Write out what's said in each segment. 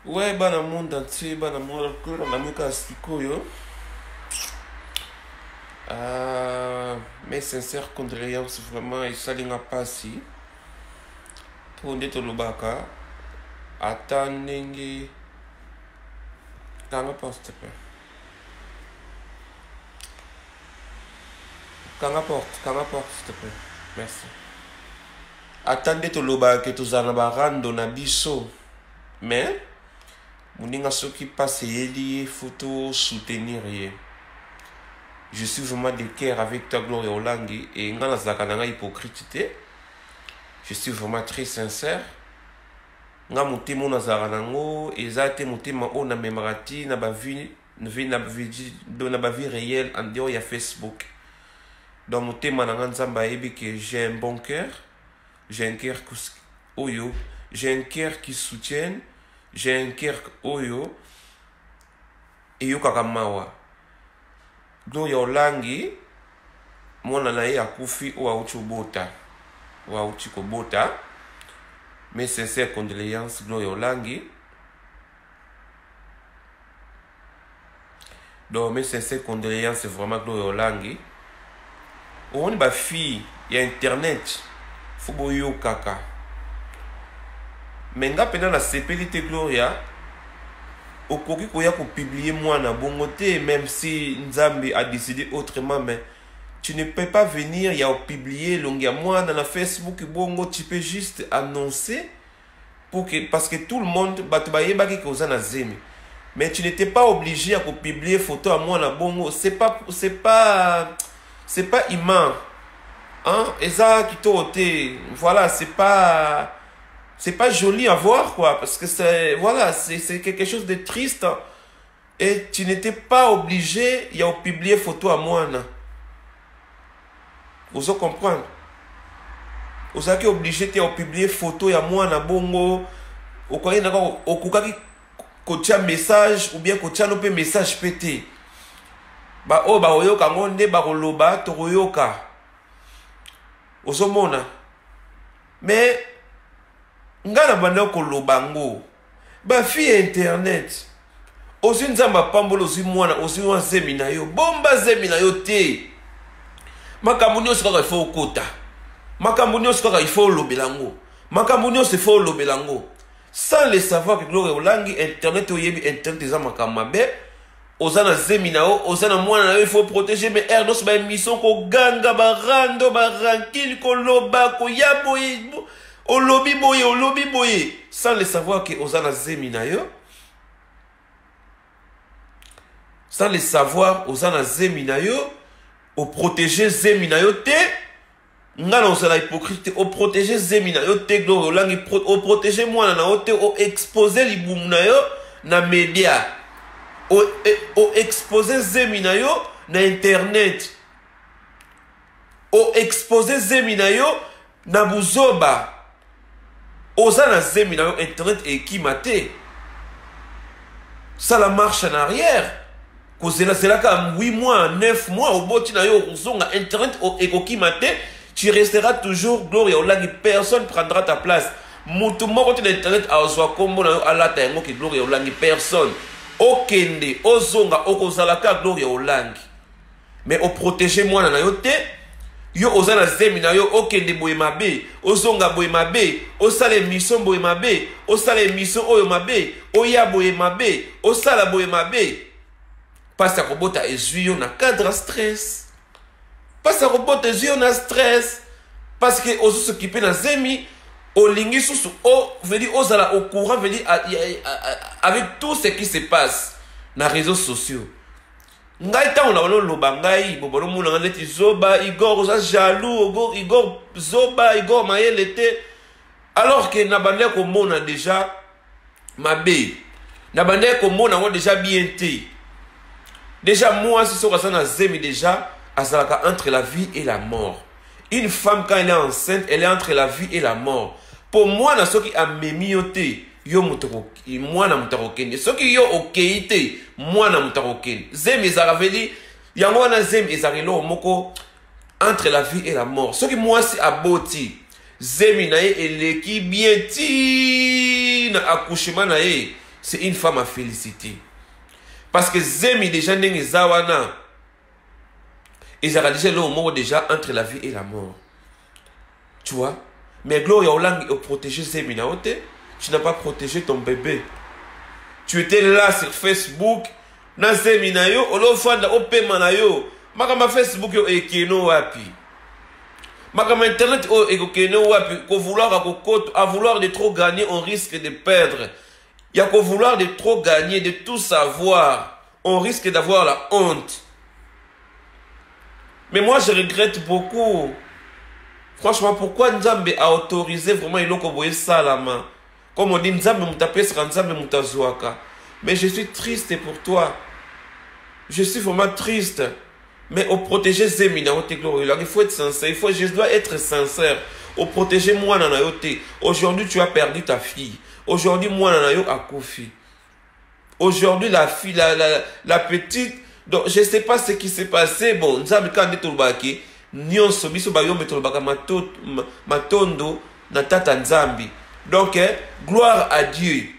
Ouais, bana monde entier, bana monde cœur, la musique astikoyo. Mes sincères condoléances vraiment et salinga pasi. Pour ndeto lobaka. Attendez. Kanga porte, s'il te plaît. Kanga porte, s'il te plaît. Merci. Attendez to lobaka que tu zana barando na biso. Mais Mouninga soki passe yeli photo soutenir ye. Je suis vraiment de cœur avec ta gloire Olangi et ngana zakananga hypocrite. Je suis vraiment très sincère. Nga mutimo na zaranango ezate mutimo ona memarati na bavi na bavi réelle en dehors ya Facebook. Dans mutema na nzamba ebi que j'ai un bon cœur. J'ai un cœur oyo, j'ai un cœur qui soutient. J'ai un cœur oyo et yo kakamawa. Donc yo langi mwana na ye akufi o auchi bota. O auchi ko bota. Mes sincères condoléances donc yo langi. Donc mes sincères condoléances vraiment donc yo langi. On ba fille, il y a internet. Faut boyo kaka. Mais nga pena la sepelite Gloria okoki koya ko publier moi na bongo te même si Nzambi a décidé autrement mais tu ne peux pas venir ya publier longia moi dans la Facebook bongo tu peux juste annoncer pour que parce que tout le monde batubaye baki koza na zemi mais tu n'étais pas obligé à publier photo à moi na bongo c'est pas immense hein eza kitote voilà c'est pas joli à voir quoi parce que c'est voilà c'est quelque chose de triste et tu n'étais pas obligé de publier photo à moi là. Vous allez comprendre. Vous êtes obligé de publier photo à moi na bongo au quoi il au kukaki kocha message ou bien kocha no pe message pété ba o ba oyoka ngonde ba koloba to oyoka osomona mais ngana banda kolobango ba fi internet ozi nzamba pambolo ozi mwana ozi wa zemi na yo bomba zemi na yo te makambo nyonso kaka ifo okota makambo nyonso kaka ifo olobelango makambo nyonso ifo olobelango sans le savoir que gloire olangi internet oyebi internet eza makambo mabe oza na zemi na yo oza na mwana na yo ifo protéger mais ernos ba émission ko ganga ba rando ba rankil ko loba ko yabo olobi boye sans le savoir que ozana zemi na yo sans le savoir ozana zemi na yo o protéger zemi na yo te ngana ozala hypocrite o protéger zemi na yo te gloire olangi o protéger mwana na yo te o exposer libumu na yo na media o exposer zemi na yo na internet o exposer zemi na yo na buzoba oza na zemi na yo internet ekima te ça la marche en arrière kozela zelaka 8 mois 9 mois oboti na yo ozonga internet ekokima te tu resteras toujours gloire olangi personne prendra ta place mutu moko te na internet azwa kombo na yo alata yango ke gloire olangi personne okende ozonga okozalaka gloire olangi mais o protéger mwana na yo te yo ozana zemi na yo okende boye mabe ozonga boye mabe osala émission boye mabe osala émission oyo mabe oya boye mabe osala boye mabe pasi ya kobota ezwi yo na cadre stress pasi ya kobota ezwi yo na stress parce que ozosokipe na zemi olingi susu veut dire ozala au courant veut dire avec tout ce qui se passe na réseaux sociaux ngai ta on a loba ngai bobolo muna ngati zoba Igor oza jaloux Igor zoba Igor mayele te alors que na bande ko mona déjà mabe na bande ko mona ngo déjà bien te déjà moi si soka sana zemi déjà azalaka entre la vie et la mort une femme quand elle est enceinte elle est entre la vie et la mort pour moi na soki amemi yo te yo mutoroki mwana mutarokeni soki yo okeite mwana mutarokeni zemi zaraveli yango wana zemi ezarelo moko entre la vie et la mort soki mwasi aboti zemi na ye eleki bien ti na accouchement na ye c'est une femme à féliciter. Parce que Zemi déjà n'est zawana. Ils ont déjà le mot déjà entre la vie et la mort. Tu vois? Mais Gloria Olang a protégé Zemi Naote. Tu n'as pas protégé ton bébé. Tu étais là sur Facebook. Na Zemi na yo. Olo fanda opema na yo. Makama Facebook yo ekeno wapi. Makama Internet yo ekeno wapi. À vouloir de trop gagner, on risque de perdre. Il y a qu'au vouloir de trop gagner, de tout savoir, on risque d'avoir la honte. Mais moi, je regrette beaucoup. Franchement, pourquoi Nzambe a autorisé vraiment Iloko Boye Salama? Comme on dit, Nzambe Moutapes, Nzambe Moutazouaka. Mais je suis triste pour toi. Je suis vraiment triste. Mais au protéger Zemina, il faut être sincère. Je dois être sincère. Au protéger moi, Nanayote. Aujourd'hui, tu as perdu ta fille. Aujourd'hui, moi, Nanayo a Kofi. Aujourd'hui, la fille, la petite, donc je ne sais pas ce qui s'est passé. Bon, Nzambe quand on est au baki, nyonso biso bayo metolo baka matondo na tata Nzambi. Donc, gloire à Dieu.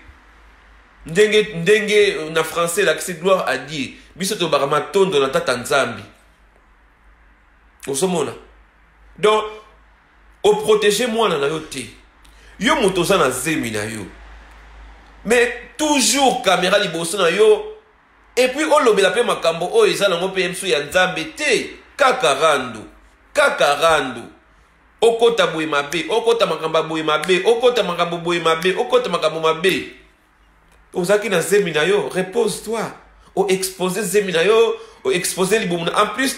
Ndenge na français là, c'est gloire à Dieu. Biso to baka matondo na tata Nzambi. Osomona. Donc, au protéger moi Nanayo te. Yo motoza na Zemi na yo. Mais toujours caméra liboso na yo. Et puis on lobela pe makambo o eza na ngope msu ya Nzambe te. Kakarandu. Okota boye mabe, okota makamba boye mabe, okota makambo boye mabe, okota makambo mabe. Ozaki na Zemi na yo, repose-toi. O exposer Zemi na yo, o exposer libomo. En plus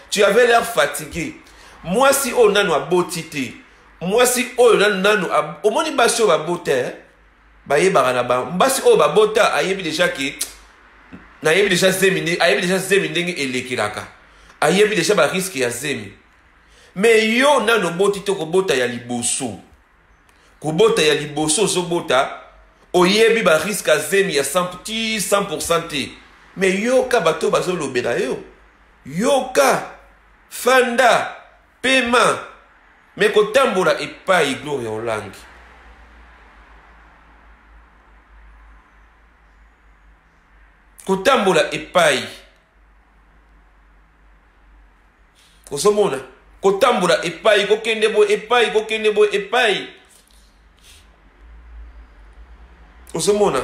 tu avais l'air fatigué. Moi si on a no abotité. Moi si on a no omoni basho ba bote. Baye barana ba mbasi o ba bota ayebi déjà ki na yebi déjà Zemi, ayebi déjà Zemi ndenge elekilaka. Ayebi déjà ba risque ya Zemi. Mais yo nano botito ko bota ya liboso. Ko bota ya liboso zo bota oyebi ba risque ya Zemi ya 100% te. Mais yo ka bato bazo lobela yo. Yo ka fanda pema mais ko tambola epai Gloria Olangi. Kotambola epai. Kosomona. Kotambola epai. Kokendebo epai. Kokendebo epai. Kosomona.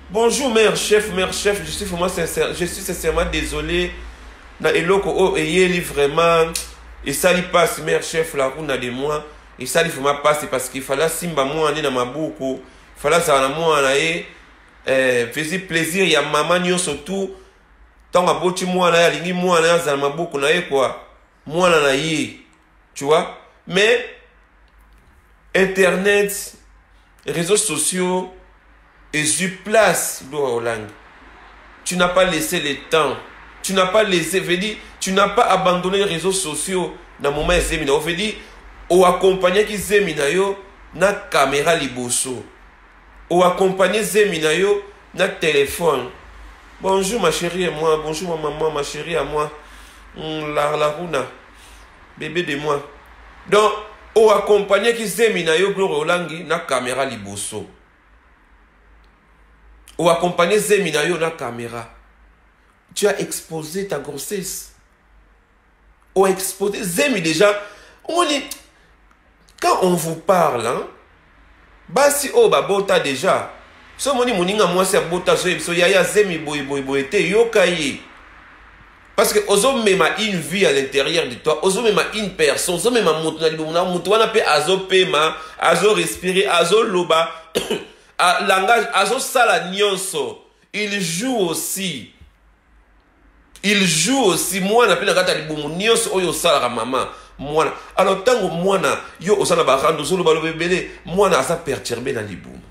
Bonjour mère chef. Je suis vraiment sincère. Je suis sincèrement désolé. Na eloko o eyeli vraiment. Et ça lui passe mère chef la rouna de moi. Et ça lui vraiment passe parce qu'il fallait simba moi na mabuko. Fallait ça na moi na e. Faisait plaisir ya maman nyo surtout tant à boti moi na lingi moi na za mabuku na ye quoi moi na ye tu vois mais internet réseaux sociaux et sur place Gloria Olangi tu n'as pas laissé le temps tu n'as pas laissé veut dire tu n'as pas abandonné les réseaux sociaux na moment Zemi na veut dire ou accompagner qui Zemi na yo na caméra liboso ou accompagner Zemi na yo na téléphone. Bonjour ma chérie et moi. Bonjour ma maman, ma chérie à moi. La rouna. Bébé de moi. Donc, ou accompagner qui Zemi na yo Gloria Olangi na caméra liboso. Ou accompagner Zemi na yo na caméra. Tu as exposé ta grossesse. Ou exposé Zemi déjà. On dit, quand on vous parle, hein, basi o babota déjà so moni moninga mwasi ya bota so yaya Zemi boy te yokaye parce que ozo mema une vie à l'intérieur de toi ozo mema une personne ozo mema mutu na libumuna mutu wana pe azo pema azo respirer azo loba a langage azo sala nyonso il joue aussi moi na pe na kata libumu nyonso oyo sala maman Mwana. Alors, tant que mwana, yo osana barando solo balo bebele, mwana asa perturbé dans libumu.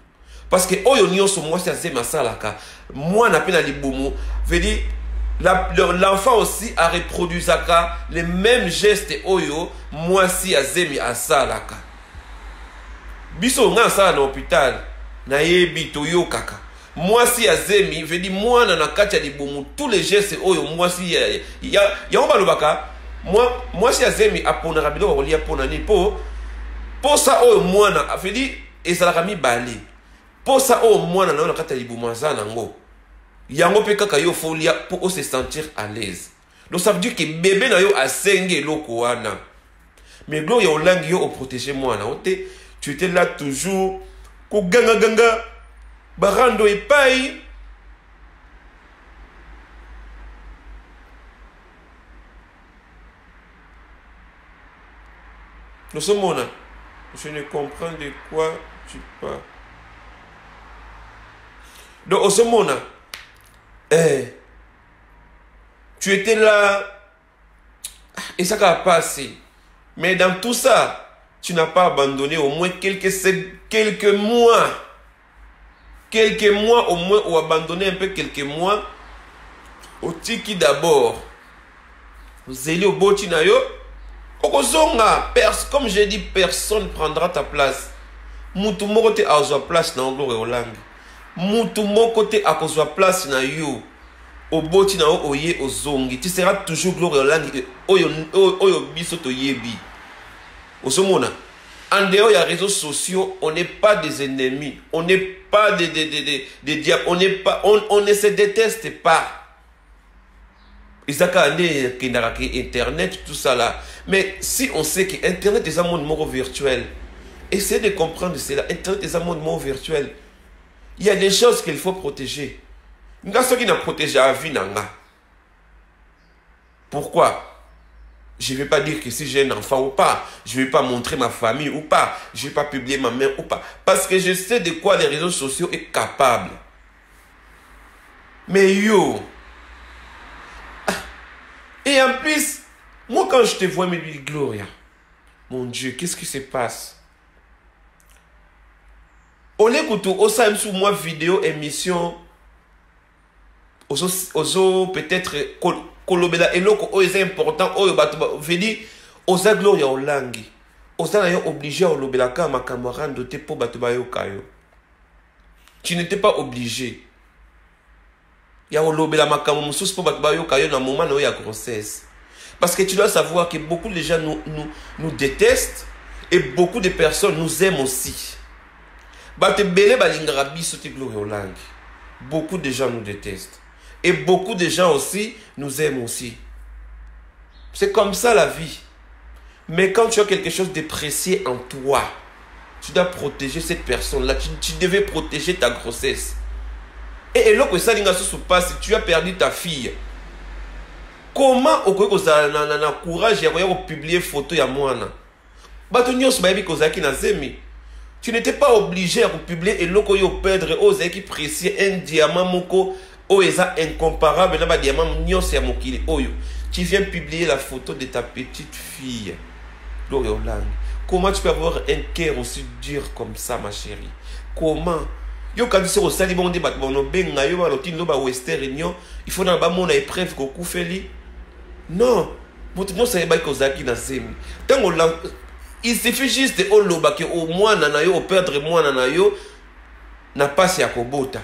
Parce que oyo nyonso moi c'est Zemi asalaka, mwana pe na libumu, veut dire l'enfant aussi a reproduit zaka les mêmes gestes oyo moi si Zemi asalaka. Biso nga sala na hôpital, na yebi to yo kaka. Moi si Zemi veut dire mwana na kati ya libumu tous les gestes oyo moi si ya on balobaka. Moi si Zemi apona rabilo walia pona ni po ça oyo mwana a fait dit et ça la mi balé posa o mwana na kata libumwaza nango yango pe kaka yo folia pour se sentir à l'aise. Donc ça veut dire que bébé na yo asenge loko wana. Mais Gloria Olangi yo protéger moi na ote, tu étais là toujours ko ganga ganga barando epai. Nous sommes là. Je ne comprends de quoi tu parles. Donc, au ce moment, tu étais là et ça a passé. Mais dans tout ça, tu n'as pas abandonné au moins quelques mois. Quelques mois au moins, ou abandonné un peu quelques mois. Au tiki d'abord. Vous allez au botinayo. Comme j'ai dit, personne ne prendra ta place. Moutou mon côté à sa place dans Gloria Olangi. Moutou mon côté à sa place na yo. Au boti na oye ozongi. Tu seras toujours Gloria Olangi. Oyo biso to yebi. Osomona. En dehors, il y a réseaux sociaux, on n'est pas des ennemis. On n'est pas des diables. On ne se déteste pas. Internet, tout ça là. Mais si on sait que Internet est un monde mort virtuel, essayez de comprendre cela. Internet est un monde mort virtuel. Il y a des choses qu'il faut protéger. Pourquoi? Je ne vais pas dire que si j'ai un enfant ou pas, je ne vais pas montrer ma famille ou pas, je ne vais pas publier ma mère ou pas. Parce que je sais de quoi les réseaux sociaux sont capables. Mais yo, et en plus, moi quand je te vois me dire Gloria, mon Dieu, qu'est-ce qui se passe? On écoute aussi sous moi vidéo, émission, ozo peut-être kolobela eloko o est important, oyo bato vedi oza Gloria Olangi. Oza na yo obligé à olobela ka ma camarade te po bato ba yo kayo. Tu n'étais pas obligé. Ya olobela makambo mususu po bato ba yo kayo na moment na ya grossesse. Parce que tu dois savoir que beaucoup de gens nous détestent et beaucoup de personnes nous aiment aussi. Bato belé balingara biso te Gloria Olangi. Beaucoup de gens nous détestent. Et beaucoup de gens aussi nous aiment aussi. C'est comme ça la vie. Mais quand tu as quelque chose de précieux en toi, tu dois protéger cette personne-là. Tu devais protéger ta grossesse. Et là que ça se passe, tu as perdu ta fille. Comment au courage de publier photo ya mwana? Tu n'étais pas obligé à publier et loko yo perdre aux qui précieux un diamant moko o eza incomparable na ba diamant nyos ya mokili oyo. Tu viens publier la photo de ta petite fille. Gloria Olangi. Comment tu peux avoir un cœur aussi dur comme ça, ma chérie? Comment? Yo quand tu sais au sali bon débat bon benga yo ba lotine lo ba western union, il faut na ba mona épreuve ko kufeli. Non, votre nom c'est pas Kozaki na semi. Tango il suffit juste de oloba que au moins na yo perdre moi na yo na passe ya kobota.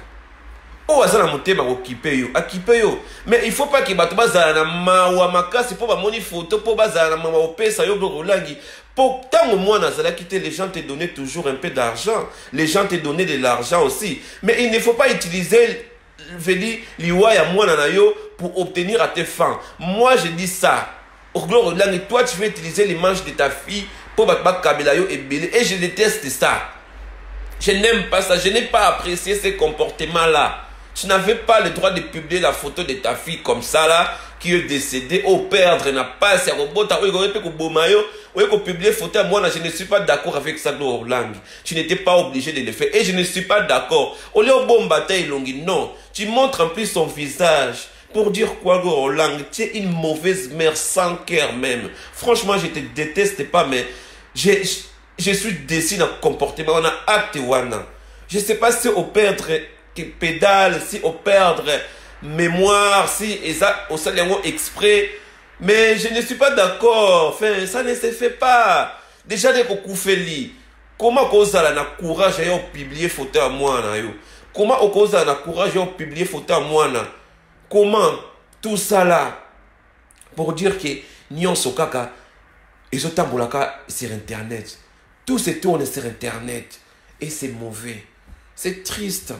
Oh azana motema ko kipe yo, akipe yo. Mais il faut pas que bato bazala na mawa makasi po ba moni photo po bazala na mawa opesa yo Gloria Olangi. Pour tango moi na zala quitter les gens te donner toujours un peu d'argent, les gens te donner de l'argent aussi. Mais il ne faut pas utiliser veli liwa ya moi na yo pour obtenir à tes fins. Moi je dis ça. Gloria Olangi, toi tu veux utiliser les manches de ta fille pour battre kabela yo et belé et je déteste ça. Je n'aime pas ça, je n'ai pas apprécié ce comportement là. Tu n'avais pas le droit de publier la photo de ta fille comme ça là qui est décédée au perdre n'a pas c'est robota ou il peut bomayo ou publier photo à moi je ne suis pas d'accord avec ça Gloria Olangi. Tu n'étais pas obligé de le faire et je ne suis pas d'accord. Au lieu de bon bataille longue non, tu montres en plus son visage. Pour dire quoi, Gloria Olangi, tu es une mauvaise mère sans cœur même. Franchement, je te déteste pas, mais je suis déçu dans le comportement. On a acte wana. Je ne sais pas si on perdre pédale, si on perdre mémoire, si on s'est exprès. Mais je ne suis pas d'accord. Enfin, ça ne se fait pas. Déjà, dès qu'on fait comment on a le courage de publier photo à moi? Comment on a le courage de publier photo à moi? Comment tout ça là pour dire que nyonso kaka ils ont tambolaka sur internet, tout se tourne sur internet et c'est mauvais. C'est triste.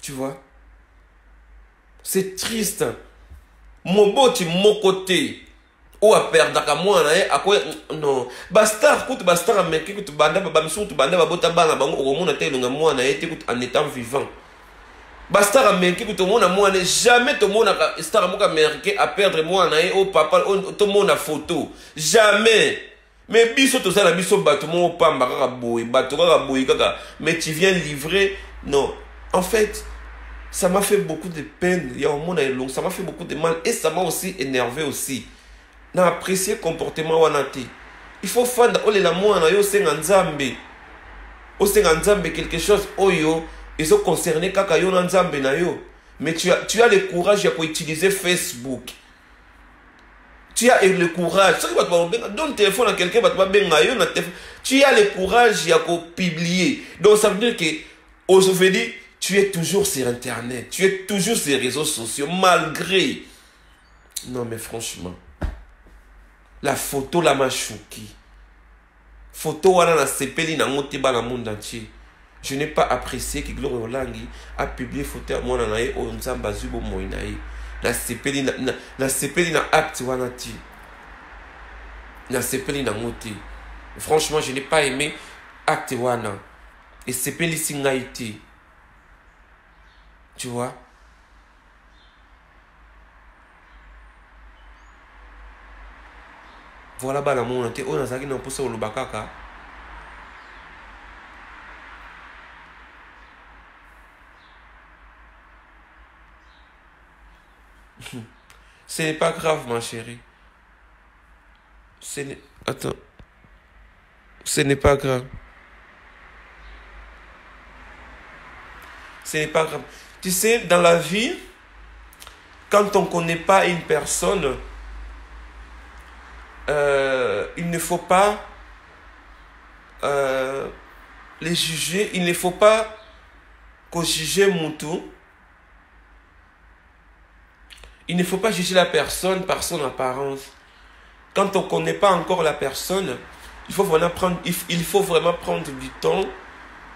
Tu vois? C'est triste. Moboti mokote. Ou a perdaka mwana ye akoya non. Bastar kutu bastar ameki kutu banda bamisu kutu banda babota bana bango okomona te longa mwana ye te kutu en étant vivant. Bastar ameki kutu mona mwana jamais to mona ka star moka américain a perdre mwana ye au papa to mona photo. Jamais. Mais biso to ça la biso bato mo pamba kaka boy, bato kaka boy kaka mais tu viens livrer non. En fait, ça m'a fait beaucoup de peine, il y a un monde long, ça m'a fait beaucoup de mal et ça m'a aussi énervé aussi. N'a apprécié le comportement wanati. Il faut faire la mouana yo senganzambe. O senganzambe quelque chose oyo ils ont concerné kaka yo nzambe na yo. Mais tu as le courage de utiliser Facebook. Tu as le courage. Donne téléphone à quelqu'un, tu as le courage de publier. Donc ça veut dire que aujourd'hui, tu es toujours sur Internet. Tu es toujours sur les réseaux sociaux, malgré. Non, mais franchement, la photo la m'a choqué. Photo wana na sepeli na ngote ba na monde entier. Je n'ai pas apprécié que Glory Olangi a publié photo à moi na ye o nzamba zubo moinaye. Na sepeli na acte wana ti. Na sepeli na ngote. Franchement, je n'ai pas aimé acte wana. Et sepeli singaiti. Tu vois? Voilà bana mon ante on azaki na posa olobakaka. Ce n'est pas grave ma chérie. Attends. Ce n'est pas grave. Ce n'est pas grave. Tu sais, dans la vie, quand on ne connaît pas une personne, il ne faut pas les juger. Il ne faut pas juger Moutou. Il ne faut pas juger la personne par son apparence. Quand on ne connaît pas encore la personne, il faut vraiment prendre du temps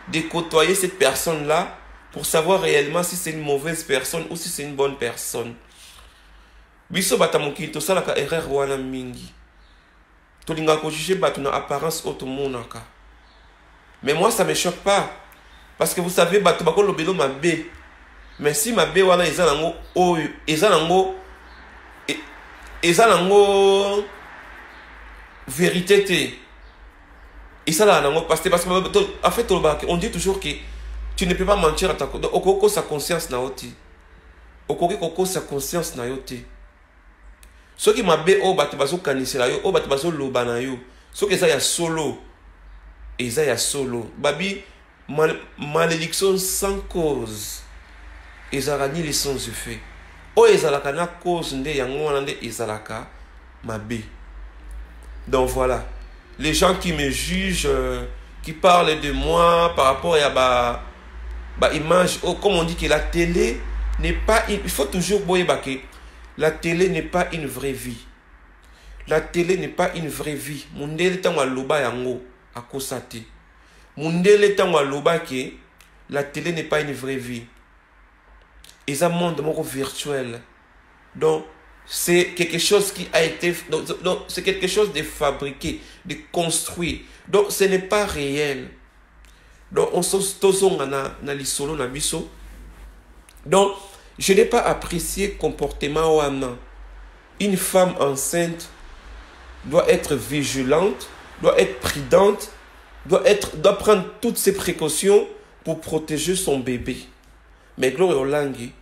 de côtoyer cette personne-là pour savoir réellement si c'est une mauvaise personne ou si c'est une bonne personne. Biso batamoki to salaka erreur wana mingi. To linga ko juger batu na apparence otomonaka. Mais moi ça me choque pas parce que vous savez batu bako lobelo mabe. Mais si mabe wana ezanango oyo ezanango vérité te. Et ça là parce que en fait on dit toujours que tu ne peux pas mentir à ta okoko sa conscience na oti. Okoko sa conscience na yote. Ce qui m'a bé o batu bazo kanisela yo, o batu bazo loba na yo. Ce que ça ya solo. Et ça ya solo. Babi malédiction sans cause. Ezalaka ni les sons de fait. O ezalaka na cause nde yango wana nde ezalaka mabe. Donc voilà. Les gens qui me jugent, qui parlent de moi par rapport à image, comme on dit que la télé n'est pas il faut toujours que la télé n'est pas une vraie vie. La télé n'est pas une vraie vie. Mundele tangwa loba yango akosate. Mundele tangwa loba que la télé n'est pas une vraie vie. Et ça monde virtuel. Donc c'est quelque chose qui a été donc c'est quelque chose de fabriqué, de construit. Donc ce n'est pas réel. Donc on se na lisolo na biso. Donc je n'ai pas apprécié le comportement wana. Une femme enceinte doit être vigilante, doit être prudente, doit prendre toutes ses précautions pour protéger son bébé. Mais Glory Olangi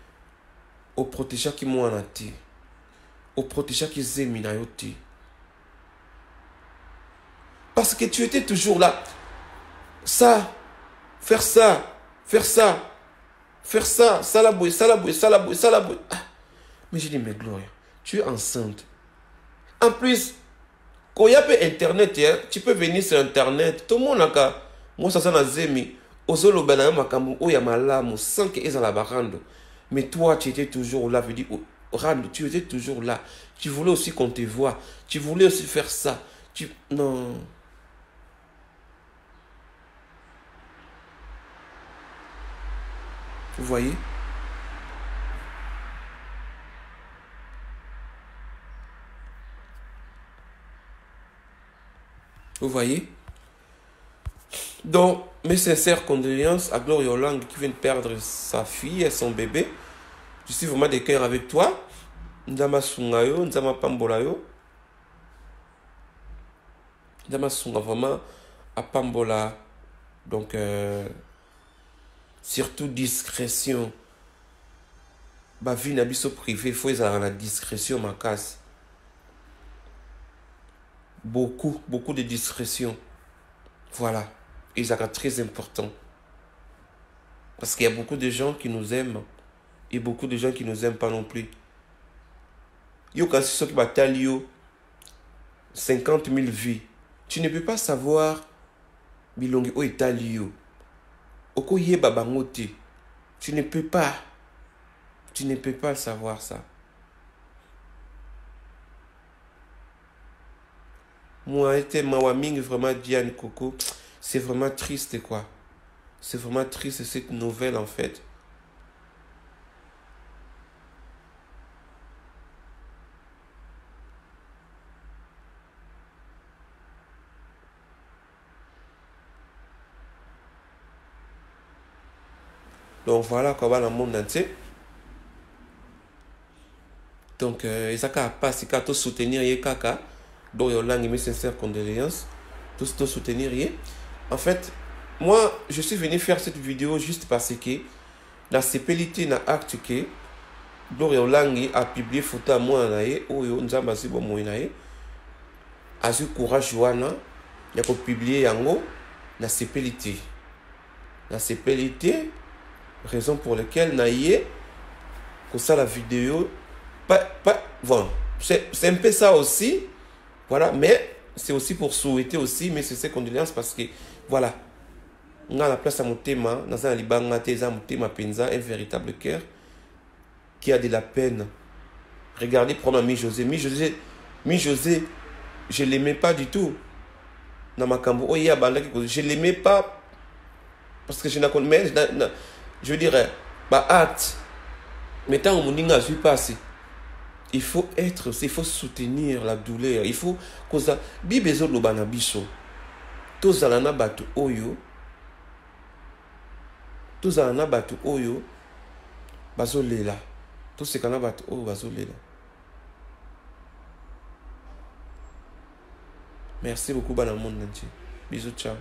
au protéger qui mwana ti. Au protéger qui zemina yoti. Parce que tu étais toujours là. Ça, faire ça, faire ça, faire ça, ça la bouille, ça la bouille, ça la bouille, ça la bouille. Ah. Mais j'ai dit, mais Gloria, tu es enceinte. En plus, quand il y a peu internet, tu peux venir sur internet. Tout le monde a moi ça na zemi. Ozolo bana makambu o ya malamu sans que ils la barando. Mais toi, tu étais toujours là, veut dire tu étais toujours là. Tu voulais aussi qu'on te voie. Tu voulais aussi faire ça. Non. Vous voyez? Vous voyez? Donc, mes sincères condoléances à Gloria Olang qui vient de perdre sa fille et son bébé. Je suis vraiment de cœur avec toi. Nzama Sungayo, Nzama Pambolayo. Nzama Sunga vraiment à Pambola. Donc, surtout discrétion. Ma vie n'a pas privé, il faut avoir la discrétion, ma casse. Beaucoup de discrétion. Voilà. Et c'est très important. Parce qu'il y a beaucoup de gens qui nous aiment. Et beaucoup de gens qui ne nous aiment pas non plus. Yo, quand c'est ce qui bataille, 50 000 vies. Tu ne peux pas savoir bilongi o italio. Oko yeba bangote. Tu ne peux pas. Tu ne peux pas savoir ça. Moi, était Mawaming vraiment Diane Coco. C'est vraiment triste, quoi. C'est vraiment triste cette nouvelle, en fait. Donc voilà quoi, dans le monde entier. Donc, ils ont pas si tout soutenir les kaka. Donc, ils ont mes sincères condoléances. Tout soutenir. En fait, moi, je suis venu faire cette vidéo juste parce que la CPLT n'a acte que donc, ils a publié photo à moi où ils ont basé bon moi a eu courage wana il a publié yango la CPLT. La CPLT, raison pour laquelle naïe que ça la vidéo bon, c'est un peu ça aussi, voilà, mais c'est aussi pour souhaiter aussi mais c'est ces condoléances parce que voilà, on a la place à mon thème dans un libanga teza mon thème penza un véritable cœur qui a de la peine. Regardez prendre Mi-José, je l'aimais pas du tout dans ma cambo oh ya banda je l'aimais pas parce que je n'ai mais je dirais bah acte mais tant que mon ninga suis passé. Il faut soutenir la douleur. Il faut que ça bibezo lo bana biso. Tozala na batu oyo. Tozala na batu oyo bazolela. Tosekana batu oyo bazolela. Merci beaucoup bana monde entier. Bisous, ciao.